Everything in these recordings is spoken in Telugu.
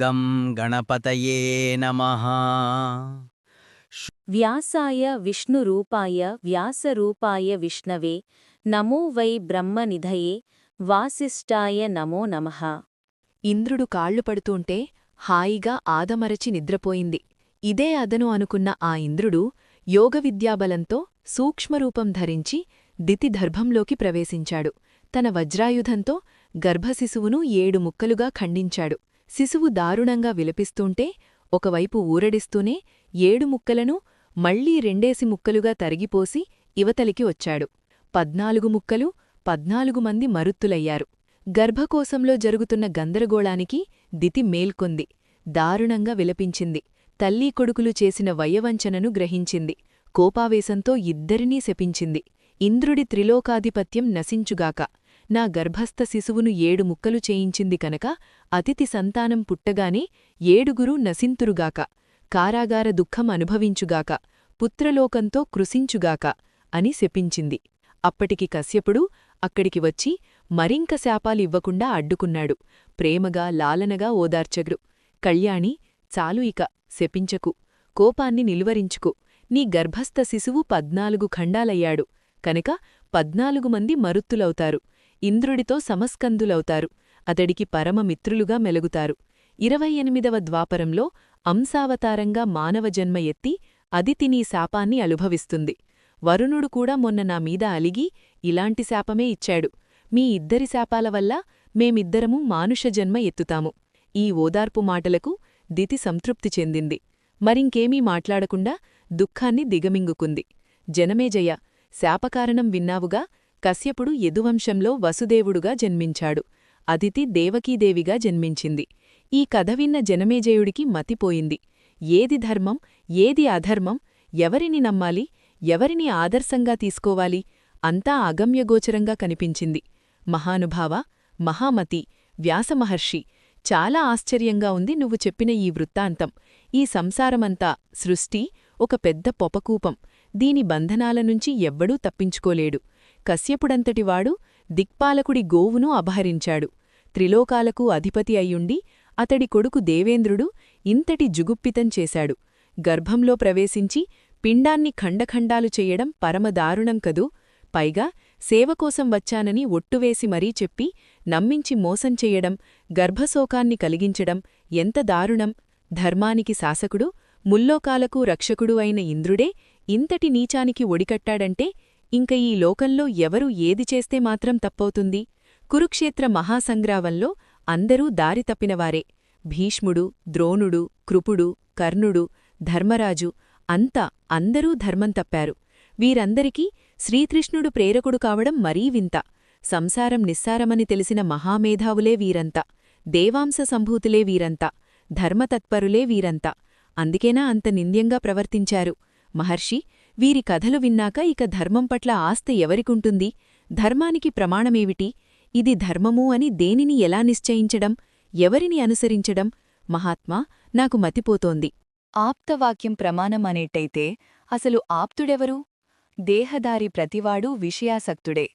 గం గణపతయే నమః. వ్యాసాయ విష్ణురూపాయ వ్యాసరూపాయ విష్ణవే నమో వై బ్రహ్మనిధయే వాసిష్ఠాయ నమో నమః. ఇంద్రుడు కాళ్లు పడుతూంటే హాయిగా ఆదమరచి నిద్రపోయింది. ఇదే అదను అనుకున్న ఆ ఇంద్రుడు యోగవిద్యాబలంతో సూక్ష్మరూపం ధరించి దితిదర్భంలోకి ప్రవేశించాడు. తన వజ్రాయుధంతో గర్భశిశువును 7 ముక్కలుగా ఖండించాడు. శిశువు దారుణంగా విలపిస్తూంటే ఒకవైపు ఊరడిస్తూనే 7 ముక్కలను మళ్లీ 2 ముక్కలుగా తరిగిపోసి ఇవతలికి వచ్చాడు. 14 ముక్కలు 14 మంది మరుత్తులయ్యారు. గర్భకోశంలో జరుగుతున్న గందరగోళానికి దితి మేల్కొంది. దారుణంగా విలపించింది. తల్లీ కొడుకులు చేసిన వయ్యవంచనను గ్రహించింది. కోపావేశంతో ఇద్దరినీ శపించింది. ఇంద్రుడి త్రిలోకాధిపత్యం నశించుగాక. నా గర్భస్థ శిశువును 7 ముక్కలు చేయించింది కనుక అతిథి సంతానం పుట్టగానే 7 నశింతురుగాక. కారాగార దుఃఖం అనుభవించుగాక. పుత్రలోకంతో కృశించుగాక అని శపించింది. అప్పటికి కశ్యపుడు అక్కడికి వచ్చి మరింక శాపాలివ్వకుండా అడ్డుకున్నాడు. ప్రేమగా లాలనగా ఓదార్చగ్రు. కళ్యాణి, చాలు ఇక, శపించకు. కోపాన్ని నిలువరించుకో. నీ గర్భస్థ శిశువు 14 ఖండాలయ్యాడు కనుక 14 మంది మరుత్తులవుతారు. ఇంద్రుడితో సమస్కందులవుతారు. అతడికి పరమమిత్రులుగా మెలుగుతారు. 28వ ద్వాపరంలో అంశావతారంగా మానవ జన్మ ఎత్తి అదితి నీ శాపాన్ని అనుభవిస్తుంది. వరుణుడు కూడా మొన్న నా మీద అలిగి ఇలాంటి శాపమే ఇచ్చాడు. మీ ఇద్దరి శాపాల వల్ల మేమిద్దరము మానుషజన్మ ఎత్తుతాము. ఈ ఓదార్పు మాటలకు దితి సంతృప్తి చెందింది. మరింకేమీ మాట్లాడకుండా దుఃఖాన్ని దిగమింగుకుంది. జనమేజయ, శాపకారణం విన్నావుగా. కశ్యపుడు యదువంశంలో వసుదేవుడుగా జన్మించాడు. అదితి దేవకీదేవిగా జన్మించింది. ఈ కథ విన్న జనమేజయుడికి మతిపోయింది. ఏది ధర్మం, ఏది అధర్మం, ఎవరిని నమ్మాలి, ఎవరిని ఆదర్శంగా తీసుకోవాలి అంతా అగమ్యగోచరంగా కనిపించింది. మహానుభావ, మహామతి, వ్యాసమహర్షి, చాలా ఆశ్చర్యంగా ఉంది నువ్వు చెప్పిన ఈ వృత్తాంతం. ఈ సంసారమంతా సృష్టి ఒక పెద్ద పొపకూపం. దీని బంధనాలనుంచి ఎవ్వడూ తప్పించుకోలేడు. కశ్యపుడంతటివాడు దిక్పాలకుడి గోవును అపహరించాడు. త్రిలోకాలకు అధిపతి అయ్యుండి అతడి కొడుకు దేవేంద్రుడు ఇంతటి జుగుప్పితం చేశాడు. గర్భంలో ప్రవేశించి పిండాన్ని ఖండఖండాలు చెయ్యడం పరమదారుణం కదూ. పైగా సేవకోసం వచ్చానని ఒట్టువేసి మరీ చెప్పి నమ్మించి మోసం చెయ్యడం, గర్భశోకాన్ని కలిగించడం ఎంత దారుణం. ధర్మానికి శాసకుడు, ముల్లోకాలకు రక్షకుడు అయిన ఇంద్రుడే ఇంతటి నీచానికి ఒడికట్టాడంటే ఇంక ఈ లోకంలో ఎవరు ఏది చేస్తే మాత్రం తప్పవుతుంది. కురుక్షేత్ర మహాసంగ్రామంలో అందరూ దారి తప్పినవారే. భీష్ముడు, ద్రోణుడు, కృపుడు, కర్ణుడు, ధర్మరాజు అంతా అందరూ ధర్మం తప్పారు. వీరందరికీ శ్రీకృష్ణుడు ప్రేరకుడు కావడం మరీ వింత. సంసారం నిస్సారమని తెలిసిన మహామేధావులే వీరంతా. దేవాంశ సంభూతులే వీరంతా. ధర్మతత్పరులే వీరంతా. అందుకేనా అంత నింద్యంగా ప్రవర్తించారు. మహర్షి, వీరి కథలు విన్నాక ఇక ధర్మం పట్ల ఆస్థ ఎవరికుంటుంది? ధర్మానికి ప్రమాణమేమిటి? ఇది ధర్మము అని దేనిని ఎలా నిశ్చయించడం? ఎవరిని అనుసరించడం? మహాత్మా, నాకు మతిపోతోంది. ఆప్తవాక్యం ప్రమాణం అనేట్టయితే అసలు ఆప్తుడెవరు? దేహదారి ప్రతివాడూ విషయాసక్తుడే.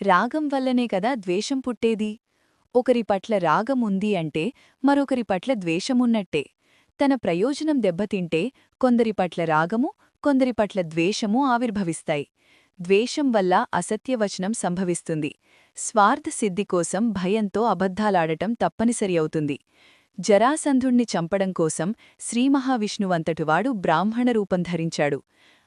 రాగం వల్లనే కదా ద్వేషం పుట్టేది. ఒకరి పట్ల రాగం ఉంది అంటే మరొకరి పట్ల ద్వేషమున్నట్టే. తన ప్రయోజనం దెబ్బతింటే కొందరి పట్ల రాగము, కొందరి పట్ల ద్వేషము ఆవిర్భవిస్తాయి. ద్వేషం వల్ల అసత్యవచనం సంభవిస్తుంది. స్వార్థసిద్ధి కోసం భయంతో అబద్ధాలాడటం తప్పనిసరి అవుతుంది. జరాసంధుణ్ణి చంపడం కోసం శ్రీమహావిష్ణువంతటివాడు బ్రాహ్మణ రూపం ధరించాడు.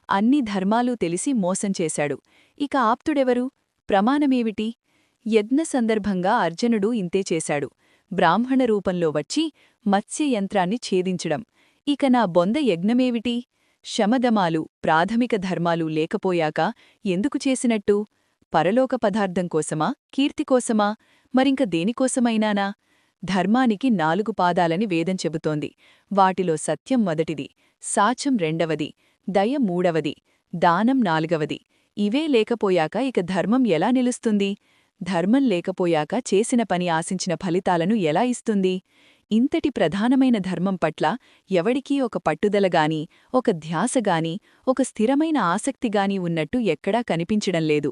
అన్ని ధర్మాలూ తెలిసి మోసం చేశాడు. ఇక ఆప్తుడెవరు? ప్రమాణమేమిటి? యజ్ఞ సందర్భంగా అర్జునుడు ఇంతే చేశాడు. బ్రాహ్మణ రూపంలో వచ్చి మత్స్యయంత్రాన్ని ఛేదించడం. ఇక నా బొంద యజ్ఞమేమిటి? శమదమాలు, ప్రాథమిక ధర్మాలు లేకపోయాక ఎందుకు చేసినట్టు? పరలోక పదార్థం కోసమా, కీర్తికోసమా, మరింక దేనికోసమైనానా? ధర్మానికి 4 పాదాలని వేదం చెబుతోంది. వాటిలో సత్యం మొదటిది, సాచం రెండవది, దయ మూడవది, దానం 4వది. ఇవే లేకపోయాక ఇక ధర్మం ఎలా నిలుస్తుంది? ధర్మం లేకపోయాక చేసిన పని ఆశించిన ఫలితాలను ఎలా ఇస్తుంది? ఇంతటి ప్రధానమైన ధర్మం పట్ల ఎవడికీ ఒక పట్టుదలగాని, ఒక ధ్యాసగాని, ఒక స్థిరమైన ఆసక్తిగాని ఉన్నట్టు ఎక్కడా కనిపించడంలేదు.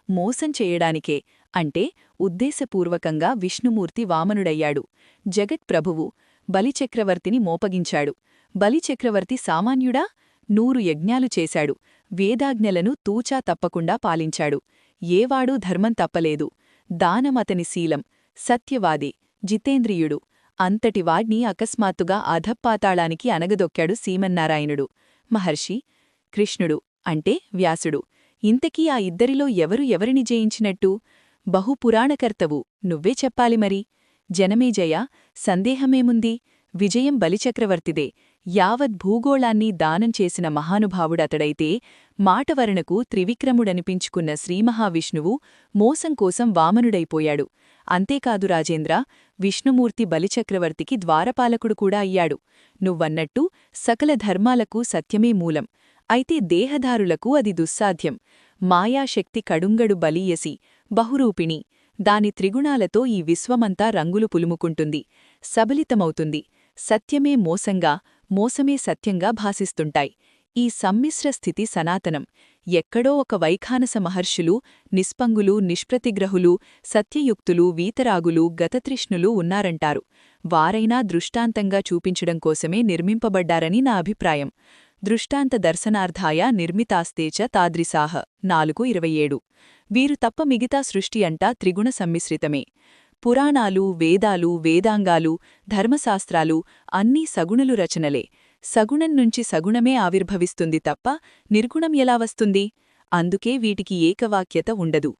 మోసం చేయడానికే, అంటే ఉద్దేశపూర్వకంగా విష్ణుమూర్తి వామనుడయ్యాడు. జగత్ప్రభువు బలిచక్రవర్తిని మోపగించాడు. బలిచక్రవర్తి సామాన్యుడా? 100 యజ్ఞాలు చేశాడు. వేదాజ్ఞలను తూచా తప్పకుండా పాలించాడు. ఏవాడూ ధర్మం తప్పలేదు. దానమతని శీలం. సత్యవాది, జితేంద్రియుడు. అంతటివాడ్ని అకస్మాత్తుగా అధఃపాతాళానికి అనగదొక్కాడు శ్రీమన్నారాయణుడు. మహర్షి, కృష్ణుడు అంటే వ్యాసుడు. ఇంతకీ ఆ ఇద్దరిలో ఎవరు ఎవరిని జయించినట్టు? బహుపురాణకర్తవు, నువ్వే చెప్పాలి మరి. జనమేజయ, సందేహమేముంది? విజయం బలిచక్రవర్తిదే. యావత్ భూగోళాన్ని దానం చేసిన మహానుభావుడతడైతే మాటవరణకు త్రివిక్రముడనిపించుకున్న శ్రీమహావిష్ణువు మోసం కోసం వామనుడైపోయాడు. అంతేకాదు రాజేంద్ర, విష్ణుమూర్తి బలిచక్రవర్తికి ద్వారపాలకుడు కూడా అయ్యాడు. నువ్వన్నట్టు సకల ధర్మాలకు సత్యమే మూలం. అయితే దేహదారులకు అది దుస్సాధ్యం. మాయాశక్తి కడుంగడు బలీయసి, బహురూపిణి. దాని త్రిగుణాలతో ఈ విశ్వమంతా రంగులు పులుముకుంటుంది, సబలితమవుతుంది. సత్యమే మోసంగా, మోసమే సత్యంగా భాసిస్తుంటాయి. ఈ సమ్మిశ్ర స్థితి సనాతనం. ఎక్కడో ఒక వైఖానస మహర్షులు, నిస్పంగులు, నిష్ప్రతిగ్రహులు, సత్యయుక్తులు, వీతరాగులు, గతతృష్ణులు ఉన్నారంటారు. వారైనా దృష్టాంతంగా చూపించడం కోసమే నిర్మింపబడ్డారని నా అభిప్రాయం. దృష్టాంత దర్శనార్థాయ నిర్మితాస్తేచ తాద్రిసాహ 4:27. వీరు తప్ప మిగతా సృష్టి అంటా త్రిగుణ సమ్మిశ్రితమే. పురాణాలు, వేదాలు, వేదాంగాలు, ధర్మశాస్త్రాలు అన్నీ సగుణులు రచనలే. సగుణం నుంచి సగుణమే ఆవిర్భవిస్తుంది తప్ప నిర్గుణం ఎలా వస్తుంది? అందుకే వీటికి ఏకవాక్యత ఉండదు.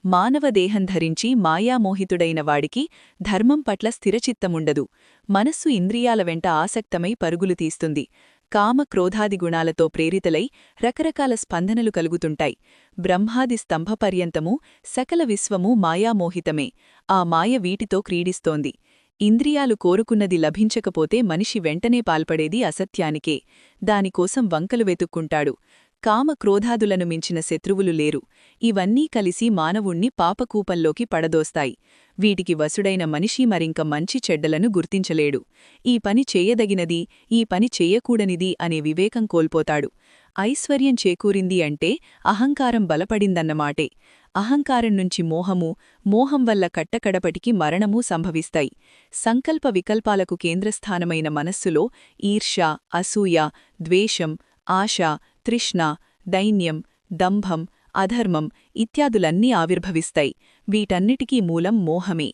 మానవదేహం ధరించి మాయామోహితుడైన వాడికి ధర్మం పట్ల స్థిరచిత్తముండదు. మనస్సు ఇంద్రియాల వెంట ఆసక్తమై పరుగులు తీస్తుంది. కామ క్రోధాది గుణాలతో ప్రేరితలై రకరకాల స్పందనలు కలుగుతుంటాయి. బ్రహ్మాది స్తంభపర్యంతమూ సకల విశ్వమూ మాయామోహితమే. ఆ మాయ వీటితో క్రీడిస్తోంది. ఇంద్రియాలు కోరుకున్నది లభించకపోతే మనిషి వెంటనే పాల్పడేది అసత్యానికే. దానికోసం వంకలు వెతుక్కుంటాడు. కామ క్రోధాదులను మించిన శత్రువులు లేరు. ఇవన్నీ కలిసి మానవుణ్ణి పాపకూపంలోకి పడదోస్తాయి. వీటికి వసుడైన మనిషి మరింక మంచి చెడ్డలను గుర్తించలేడు. ఈ పని చేయదగినది, ఈ పని చెయ్యకూడనిది అనే వివేకం కోల్పోతాడు. ఐశ్వర్యం చేకూరింది అంటే అహంకారం బలపడిందన్నమాటే. అహంకారం నుంచి మోహము, మోహం వల్ల కట్టకడపటికి మరణమూ సంభవిస్తాయి. సంకల్ప వికల్పాలకు కేంద్రస్థానమైన మనస్సులో ఈర్ష్య, అసూయ, ద్వేషం, ఆశ, తృష్ణ, దైన్యం, దంభం, అధర్మం ఇత్యాదులన్నీ ఆవిర్భవిస్తాయి. వీటన్నిటికీ మూలం మోహమే.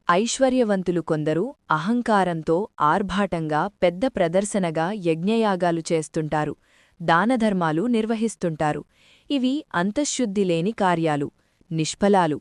ఐశ్వర్యవంతులు కొందరు అహంకారంతో ఆర్భాటంగా పెద్ద ప్రదర్శనగా యజ్ఞయాగాలు చేస్తుంటారు, దానధర్మాలు నిర్వహిస్తుంటారు. ఇవి అంతఃశుద్ధిలేని కార్యాలు, నిష్ఫలాలు.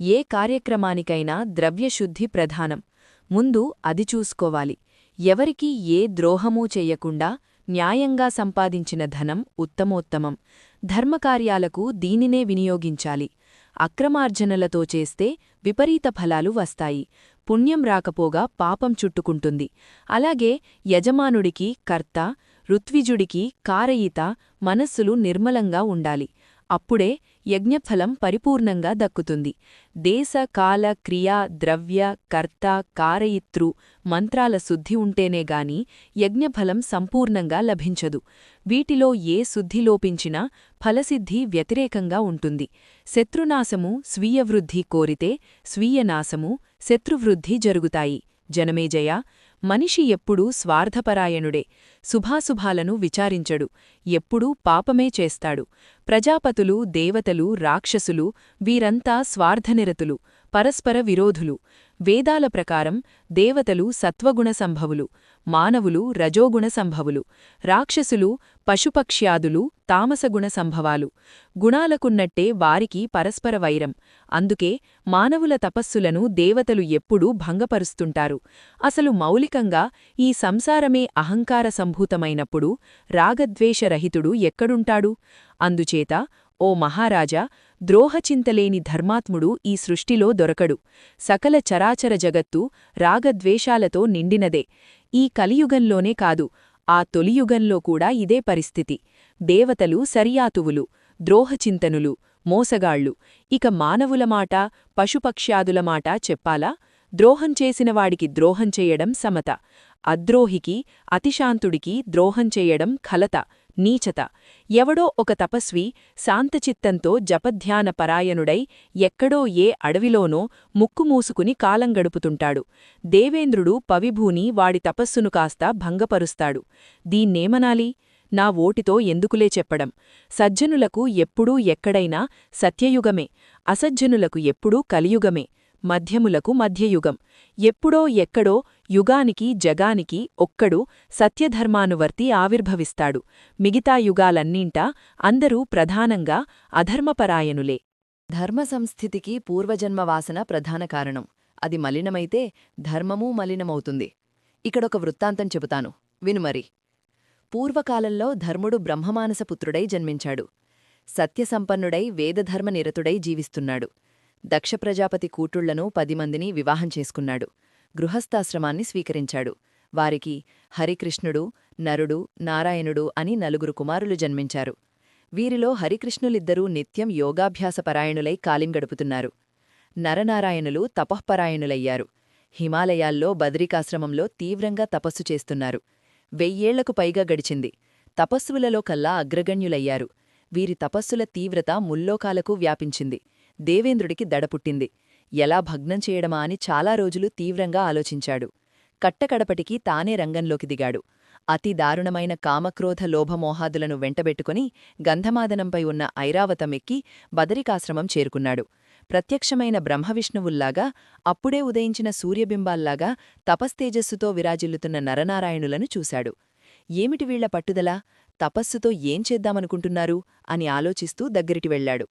ఏ కార్యక్రమానికైనా ద్రవ్యశుద్ధి ప్రధానం. ముందు అది చూసుకోవాలి. ఎవరికీ ఏ ద్రోహమూ చెయ్యకుండా న్యాయంగా సంపాదించిన ధనం ఉత్తమోత్తమం. ధర్మకార్యాలకు దీనినే వినియోగించాలి. అక్రమార్జనలతో చేస్తే విపరీత ఫలాలు వస్తాయి. పుణ్యం రాకపోగా పాపం చుట్టుకుంటుంది. అలాగే యజమానుడికి కర్త, ఋత్విజుడికి కారయిత మనస్సులు నిర్మలంగా ఉండాలి. అప్పుడే యజ్ఞఫలం పరిపూర్ణంగా దక్కుతుంది. దేశ, కాల, క్రియా, ద్రవ్య, కర్త, కారయితృ మంత్రాల శుద్ధి ఉంటేనేగాని యజ్ఞఫలం సంపూర్ణంగా లభించదు. వీటిలో ఏ శుద్ధి లోపించినా ఫలసిద్ధి వ్యతిరేకంగా ఉంటుంది. శత్రునాశము స్వీయవృద్ధి కోరితే స్వీయనాశము, శత్రువృద్ధి జరుగుతాయి. జనమేజయ, మనిషి ఎప్పుడూ స్వార్థపరాయణుడే. శుభాశుభాలను విచారించడు. ఎప్పుడూ పాపమే చేస్తాడు. ప్రజాపతులు, దేవతలు, రాక్షసులు వీరంతా స్వార్థనిరతులు, పరస్పర విరోధులు. వేదాల ప్రకారం దేవతలు సత్వగుణ సంభవులు, మానవులు రజోగుణ సంభవులు, రాక్షసులు పశుపక్ష్యాదులు తామసగుణ సంభవాలు. గుణాలకున్నట్టే వారికి పరస్పర వైరం. అందుకే మానవుల తపస్సులను దేవతలు ఎప్పుడూ భంగపరుస్తుంటారు. అసలు మౌలికంగా ఈ సంసారమే అహంకార సంభూతమైనప్పుడు రాగద్వేషరహితుడు ఎక్కడుంటాడు? అందుచేత ఓ మహారాజా, ద్రోహచింతలేని ధర్మాత్ముడు ఈ సృష్టిలో దొరకడు. సకల చరాచర జగత్తు రాగద్వేషాలతో నిండినదే. ఈ కలియుగంలోనే కాదు, ఆ తొలియుగంలో కూడా ఇదే పరిస్థితి. దేవతలు సరియాతువులు, ద్రోహచింతనులు, మోసగాళ్లు. ఇక మానవుల మాట, పశుపక్ష్యాదుల మాట చెప్పాలా? ద్రోహం చేసినవాడికి ద్రోహం చెయ్యడం సమత, అద్రోహికి, అతిశాంతుడికి ద్రోహం చెయ్యడం ఖలత, నీచత. ఎవడో ఒక తపస్వి శాంతచిత్తంతో జపధ్యాన పరాయణుడై ఎక్కడో ఏ అడవిలోనో ముక్కుమూసుకుని కాలం గడుపుతుంటాడు. దేవేంద్రుడు పవిభూని వాడి తపస్సును కాస్త భంగపరుస్తాడు. దీన్నేమనాలి? నా ఓటితో ఎందుకులే చెప్పడం. సజ్జనులకు ఎప్పుడూ ఎక్కడైనా సత్యయుగమే, అసజ్జనులకు ఎప్పుడూ కలియుగమే, మధ్యములకు మధ్యయుగం. ఎప్పుడో ఎక్కడో యుగానికి జగానికి ఒక్కడు సత్యధర్మానువర్తి ఆవిర్భవిస్తాడు. మిగతా యుగాలన్నింటా అందరూ ప్రధానంగా అధర్మపరాయణులే. ధర్మ సంస్థితికి పూర్వజన్మవాసన ప్రధాన కారణం. అది మలినమైతే ధర్మమూ మలినమవుతుంది. ఇక్కడొక వృత్తాంతం చెబుతాను, వినుమరి. పూర్వకాలంలో ధర్ముడు బ్రహ్మమానసపుత్రుడై జన్మించాడు. సత్యసంపన్నుడై వేదధర్మనిరతుడై జీవిస్తున్నాడు. దక్షప్రజాపతి కూటుళ్లను 10 మందిని వివాహం చేసుకున్నాడు. గృహస్థాశ్రమాన్ని స్వీకరించాడు. వారికి హరికృష్ణుడు, నరుడు, నారాయణుడు అని 4 కుమారులు జన్మించారు. వీరిలో హరికృష్ణులిద్దరూ నిత్యం యోగాభ్యాసపరాయణులై కాలింగడుపుతున్నారు. నరనారాయణులు తపఃపరాయణులయ్యారు. హిమాలయాల్లో బదరికాశ్రమంలో తీవ్రంగా తపస్సు చేస్తున్నారు. 1000 ఏళ్లకు పైగా గడిచింది. తపస్సులలో కల్లా అగ్రగణ్యులయ్యారు. వీరి తపస్సుల తీవ్రత ముల్లోకాలకు వ్యాపించింది. దేవేంద్రుడికి దడపుట్టింది. ఎలా భగ్నం చేయడమా అని చాలా రోజులు తీవ్రంగా ఆలోచించాడు. కట్టకడపటికి తానే రంగంలోకి దిగాడు. అతి దారుణమైన కామక్రోధ లోభమోహాదులను వెంటబెట్టుకుని గంధమాదనంపై ఉన్న ఐరావతమెక్కి బదరికాశ్రమం చేరుకున్నాడు. ప్రత్యక్షమైన బ్రహ్మవిష్ణువుల్లాగా, అప్పుడే ఉదయించిన సూర్యబింబాల్లాగా తపస్తేజస్సుతో విరాజిల్లుతున్న నరనారాయణులను చూశాడు. ఏమిటి వీళ్ల పట్టుదల? తపస్సుతో ఏం చేద్దామనుకుంటున్నారు అని ఆలోచిస్తూ దగ్గరికి వెళ్లాడు.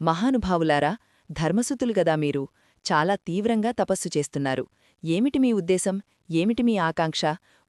మహానుభావులారా, ధర్మసుతులుగదా మీరు, చాలా తీవ్రంగా తపస్సు చేస్తున్నారు. ఏమిటి మీ ఉద్దేశం? ఏమిటి మీ ఆకాంక్ష?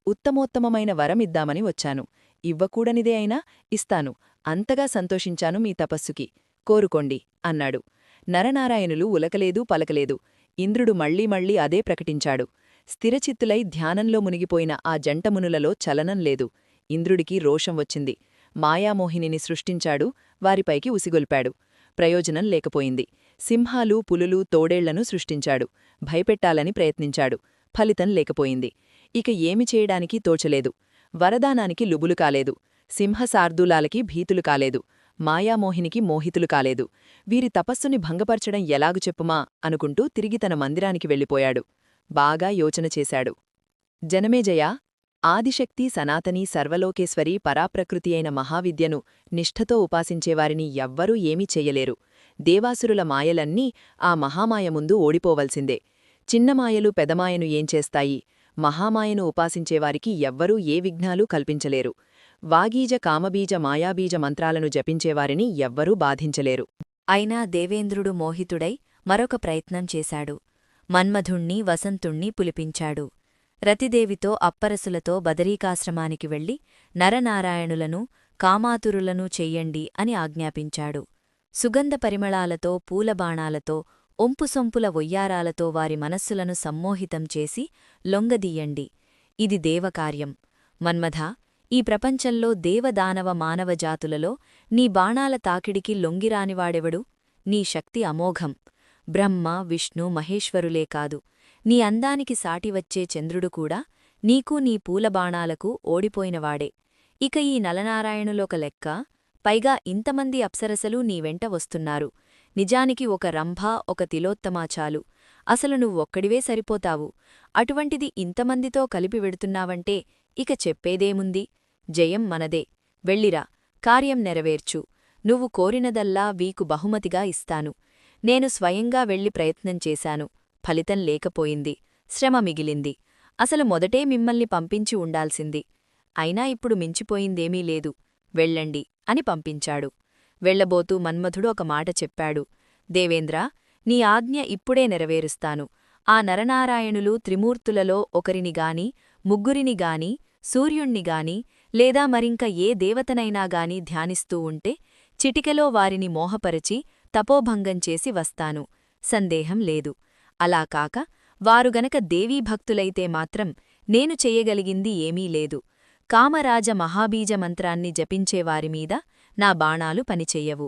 ఉత్తమోత్తమమైన వరమిద్దామని వచ్చాను. ఇవ్వకూడనిదే అయినా ఇస్తాను. అంతగా సంతోషించాను మీ తపస్సుకి. కోరుకోండి అన్నాడు. నరనారాయణులు ఉలకలేదు పలకలేదు. ఇంద్రుడు మళ్లీ అదే ప్రకటించాడు. స్థిరచిత్తులై ధ్యానంలో మునిగిపోయిన ఆ జంటమునులలో చలనం లేదు. ఇంద్రుడికి రోషం వచ్చింది. మాయామోహినిని సృష్టించాడు. వారిపైకి ఉసిగొల్పాడు. ప్రయోజనం లేకపోయింది. సింహాలు, పులులు, తోడేళ్లను సృష్టించాడు. భయపెట్టాలని ప్రయత్నించాడు. ఫలితం లేకపోయింది. ఇక ఏమి చేయడానికి తోచలేదు. వరదానానికి లుబులు కాలేదు. సింహసార్దూలాలకి భీతులు కాలేదు. మాయామోహినికి మోహితులు కాలేదు. వీరి తపస్సుని భంగపరచడం ఎలాగు చెప్పుమా అనుకుంటూ తిరిగి తన మందిరానికి వెళ్ళిపోయాడు. బాగా యోచన చేశాడు. జనమేజయా, ఆదిశక్తి సనాతని సర్వలోకేశ్వరి పరాప్రకృతి అయిన మహావిద్యను నిష్ఠతో ఉపాసించేవారిని ఎవ్వరూ ఏమీ చెయ్యలేరు. దేవాసురుల మాయలన్నీ ఆ మహామాయ ముందు ఓడిపోవలసిందే. చిన్నమాయలు పెదమాయను ఏం చేస్తాయి? మహామాయను ఉపాసించేవారికి ఎవ్వరూ ఏ విఘ్నాలూ కల్పించలేరు. వాగీజ కామబీజ మాయాబీజ మంత్రాలను జపించేవారిని ఎవ్వరూ బాధించలేరు. అయినా దేవేంద్రుడు మోహితుడై మరొక ప్రయత్నం చేశాడు. మన్మధుణ్ణి వసంతుణ్ణి పులిపించాడు. రతిదేవితో అప్పరసులతో బదరీకాశ్రమానికి వెళ్లి నరనారాయణులను కామాతురులను చెయ్యండి అని ఆజ్ఞాపించాడు. సుగంధ పరిమళాలతో, పూలబాణాలతో, ఒంపుసొంపుల వొయ్యారాలతో వారి మనస్సులను సమ్మోహితం చేసి లొంగదీయండి. ఇది దేవకార్యం. మన్మథా, ఈ ప్రపంచంలో దేవదానవ మానవ జాతులలో నీ బాణాల తాకిడికి లొంగిరానివాడెవడు? నీ శక్తి అమోఘం. బ్రహ్మ, విష్ణు, మహేశ్వరులే కాదు, నీ అందానికి సాటివచ్చే చంద్రుడు కూడా నీకు నీ పూలబాణాలకు ఓడిపోయినవాడే. ఇక ఈ నలనారాయణులొక లెక్క. పైగా ఇంతమంది అప్సరసలు నీ వెంట వస్తున్నారు. నిజానికి ఒక రంభ, ఒక తిలోత్తమా చాలు. అసలు నువ్వొక్కడివే సరిపోతావు. అటువంటిది ఇంతమందితో కలిపి వెడుతున్నావంటే ఇక చెప్పేదేముంది? జయం మనదే. వెళ్ళిరా, కార్యం నెరవేర్చు. నువ్వు కోరినదల్లా వీకు బహుమతిగా ఇస్తాను. నేను స్వయంగా వెళ్లి ప్రయత్నం చేశాను. ఫలితం లేకపోయింది. శ్రమ మిగిలింది. అసలు మొదటే మిమ్మల్ని పంపించి ఉండాల్సింది. అయినా ఇప్పుడు మించిపోయిందేమీ లేదు. వెళ్ళండి అని పంపించాడు. వెళ్లబోతూ మన్మథుడు ఒక మాట చెప్పాడు. దేవేంద్ర, నీ ఆజ్ఞ ఇప్పుడే నెరవేరుస్తాను. ఆ నరనారాయణులు త్రిమూర్తులలో ఒకరినిగాని, ముగ్గురినిగాని, సూర్యుణ్ణిగాని లేదా మరింక ఏ దేవతనైనాగాని ధ్యానిస్తూ ఉంటే చిటికెలో వారిని మోహపరచి తపోభంగం చేసి వస్తాను. సందేహం లేదు. అలా కాక వారుగనక దేవీభక్తులైతే మాత్రం నేను చెయ్యగలిగింది ఏమీ లేదు. కామరాజ మహాబీజ మంత్రాన్ని జపించేవారిమీద నా బాణాలు పనిచెయ్యవు.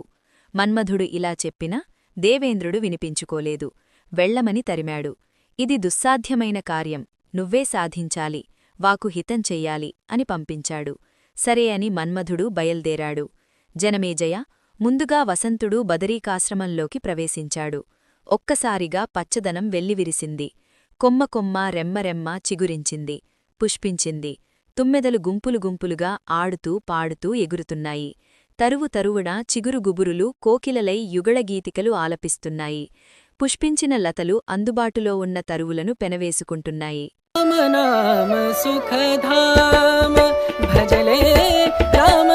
మన్మధుడు ఇలా చెప్పినా దేవేంద్రుడు వినిపించుకోలేదు. వెళ్లమని తరిమాడు. ఇది దుస్సాధ్యమైన కార్యం. నువ్వే సాధించాలి. వాకు హితం చెయ్యాలి అని పంపించాడు. సరే అని మన్మధుడు బయల్దేరాడు. జనమేజయ, ముందుగా వసంతుడు బదరీకాశ్రమంలోకి ప్రవేశించాడు. ఒక్కసారిగా పచ్చదనం వెల్లివిరిసింది. కొమ్మ కొమ్మ రెమ్మరెమ్మ చిగురించింది, పుష్పించింది. తుమ్మెదలు గుంపులు గుంపులుగా ఆడుతూ పాడుతూ ఎగురుతున్నాయి. తరువు తరువున చిగురుగుబురులు కోకిలలై యుగళగీతికలు ఆలపిస్తున్నాయి. పుష్పించిన లతలు అందుబాటులో ఉన్న తరువులను పెనవేసుకుంటున్నాయి. రామ నామ సుఖధామ భజలే రామ